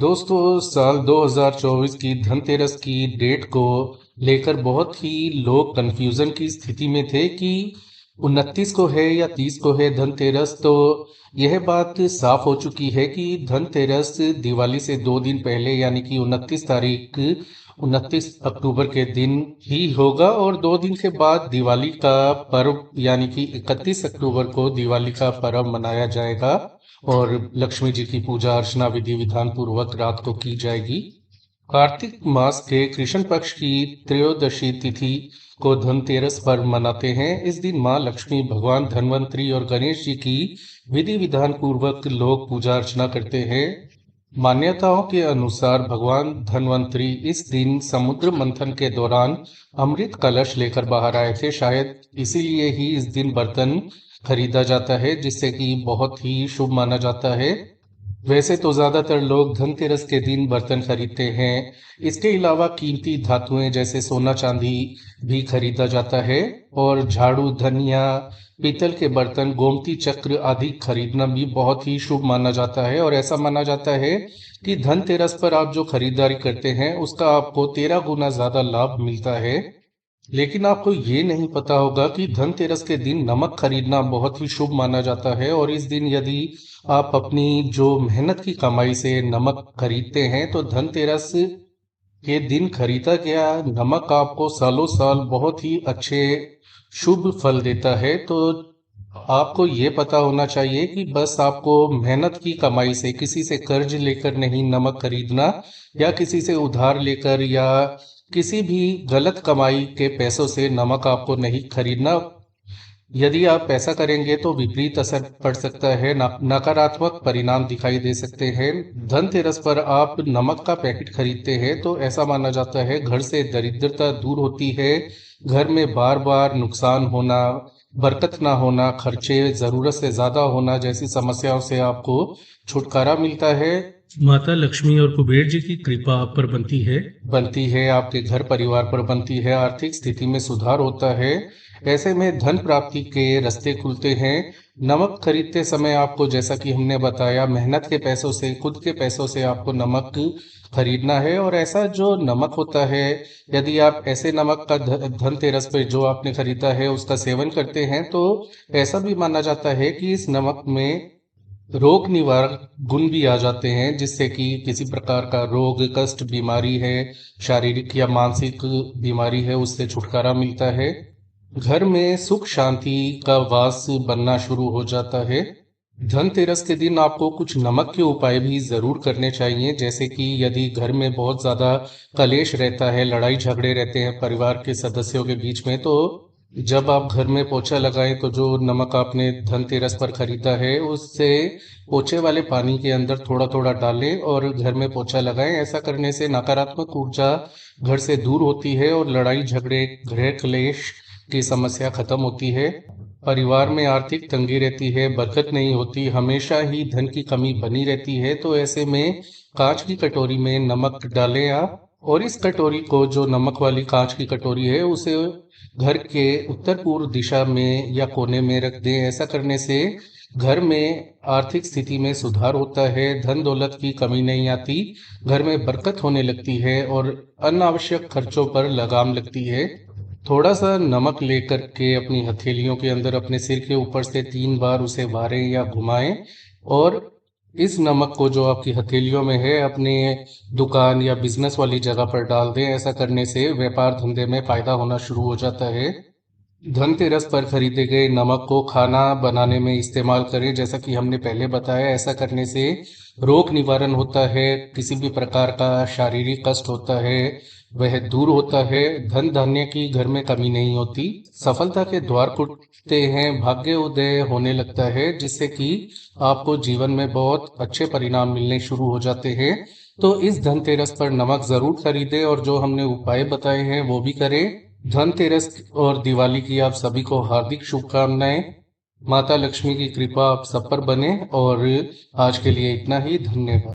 दोस्तों, साल 2024 की धनतेरस की डेट को लेकर बहुत ही लोग कंफ्यूजन की स्थिति में थे कि 29 को है या 30 को है धनतेरस। तो यह बात साफ हो चुकी है कि धनतेरस दिवाली से 2 दिन पहले यानी कि 29 अक्टूबर के दिन ही होगा और 2 दिन के बाद दिवाली का पर्व यानी कि 31 अक्टूबर को दिवाली का पर्व मनाया जाएगा और लक्ष्मी जी की पूजा अर्चना विधि विधान पूर्वक रात को की जाएगी। कार्तिक मास के कृष्ण पक्ष की त्रयोदशी तिथि को धनतेरस पर्व मनाते हैं। इस दिन मां लक्ष्मी, भगवान धन्वंतरी और गणेश जी की विधि विधान पूर्वक लोग पूजा अर्चना करते हैं। मान्यताओं के अनुसार भगवान धन्वंतरी इस दिन समुद्र मंथन के दौरान अमृत कलश लेकर बाहर आए थे। शायद इसीलिए ही इस दिन बर्तन खरीदा जाता है, जिससे कि बहुत ही शुभ माना जाता है। वैसे तो ज्यादातर लोग धनतेरस के दिन बर्तन खरीदते हैं। इसके अलावा कीमती धातुएं जैसे सोना चांदी भी खरीदा जाता है और झाड़ू, धनिया, पीतल के बर्तन, गोमती चक्र आदि खरीदना भी बहुत ही शुभ माना जाता है। और ऐसा माना जाता है कि धनतेरस पर आप जो खरीदारी करते हैं उसका आपको 13 गुना ज्यादा लाभ मिलता है। लेकिन आपको ये नहीं पता होगा कि धनतेरस के दिन नमक खरीदना बहुत ही शुभ माना जाता है और इस दिन यदि आप अपनी जो मेहनत की कमाई से नमक खरीदते हैं तो धनतेरस के दिन खरीदा गया नमक आपको सालों साल बहुत ही अच्छे शुभ फल देता है। तो आपको ये पता होना चाहिए कि बस आपको मेहनत की कमाई से, किसी से कर्ज लेकर नहीं नमक खरीदना या किसी से उधार लेकर या किसी भी गलत कमाई के पैसों से नमक आपको नहीं खरीदना। यदि आप ऐसा करेंगे तो विपरीत असर पड़ सकता है, नकारात्मक परिणाम दिखाई दे सकते हैं। धनतेरस पर आप नमक का पैकेट खरीदते हैं तो ऐसा माना जाता है घर से दरिद्रता दूर होती है, घर में बार बार नुकसान होना, बरकत ना होना, खर्चे जरूरत से ज्यादा होना जैसी समस्याओं से आपको छुटकारा मिलता है। माता लक्ष्मी और कुबेर जी की कृपा आप पर बनती है, आपके घर परिवार पर बनती है, आर्थिक स्थिति में सुधार होता है। ऐसे में धन प्राप्ति के रास्ते खुलते हैं। नमक खरीदते समय आपको, जैसा कि हमने बताया, मेहनत के पैसों से, खुद के पैसों से आपको नमक खरीदना है। और ऐसा जो नमक होता है, यदि आप ऐसे नमक का धनतेरस पे जो आपने खरीदा है उसका सेवन करते हैं तो ऐसा भी माना जाता है कि इस नमक में रोग निवारक गुण भी आ जाते हैं, जिससे कि किसी प्रकार का रोग, कष्ट, बीमारी है, शारीरिक या मानसिक बीमारी है, उससे छुटकारा मिलता है। घर में सुख शांति का वास बनना शुरू हो जाता है। धनतेरस के दिन आपको कुछ नमक के उपाय भी जरूर करने चाहिए, जैसे कि यदि घर में बहुत ज्यादा कलेश रहता है, लड़ाई झगड़े रहते हैं परिवार के सदस्यों के बीच में, तो जब आप घर में पोछा लगाएं तो जो नमक आपने धनतेरस पर खरीदा है उससे पोछे वाले पानी के अंदर थोड़ा थोड़ा डालें और घर में पोछा लगाएं। ऐसा करने से नकारात्मक ऊर्जा घर से दूर होती है और लड़ाई झगड़े, गृह क्लेश की समस्या खत्म होती है। परिवार में आर्थिक तंगी रहती है, बरकत नहीं होती, हमेशा ही धन की कमी बनी रहती है। तो ऐसे में कांच की कटोरी में नमक डालें आप, और इस कटोरी को, जो नमक वाली कांच की कटोरी है, उसे घर के उत्तर पूर्व दिशा में या कोने में रख दें। ऐसा करने से घर में आर्थिक स्थिति में सुधार होता है, धन दौलत की कमी नहीं आती, घर में बरकत होने लगती है और अनावश्यक खर्चों पर लगाम लगती है। थोड़ा सा नमक लेकर के अपनी हथेलियों के अंदर अपने सिर के ऊपर से 3 बार उसे मारें या घुमाएं और इस नमक को, जो आपकी हथेलियों में है, अपने दुकान या बिजनेस वाली जगह पर डाल दें। ऐसा करने से व्यापार धंधे में फायदा होना शुरू हो जाता है। धनतेरस पर खरीदे गए नमक को खाना बनाने में इस्तेमाल करें, जैसा कि हमने पहले बताया। ऐसा करने से रोग निवारण होता है, किसी भी प्रकार का शारीरिक कष्ट होता है वह दूर होता है, धन धान्य की घर में कमी नहीं होती, सफलता के द्वार खुलते हैं, भाग्य उदय होने लगता है, जिससे कि आपको जीवन में बहुत अच्छे परिणाम मिलने शुरू हो जाते हैं। तो इस धनतेरस पर नमक जरूर खरीदें और जो हमने उपाय बताए हैं वो भी करें। धनतेरस और दिवाली की आप सभी को हार्दिक शुभकामनाएं। माता लक्ष्मी की कृपा आप सब पर बने। और आज के लिए इतना ही, धन्यवाद।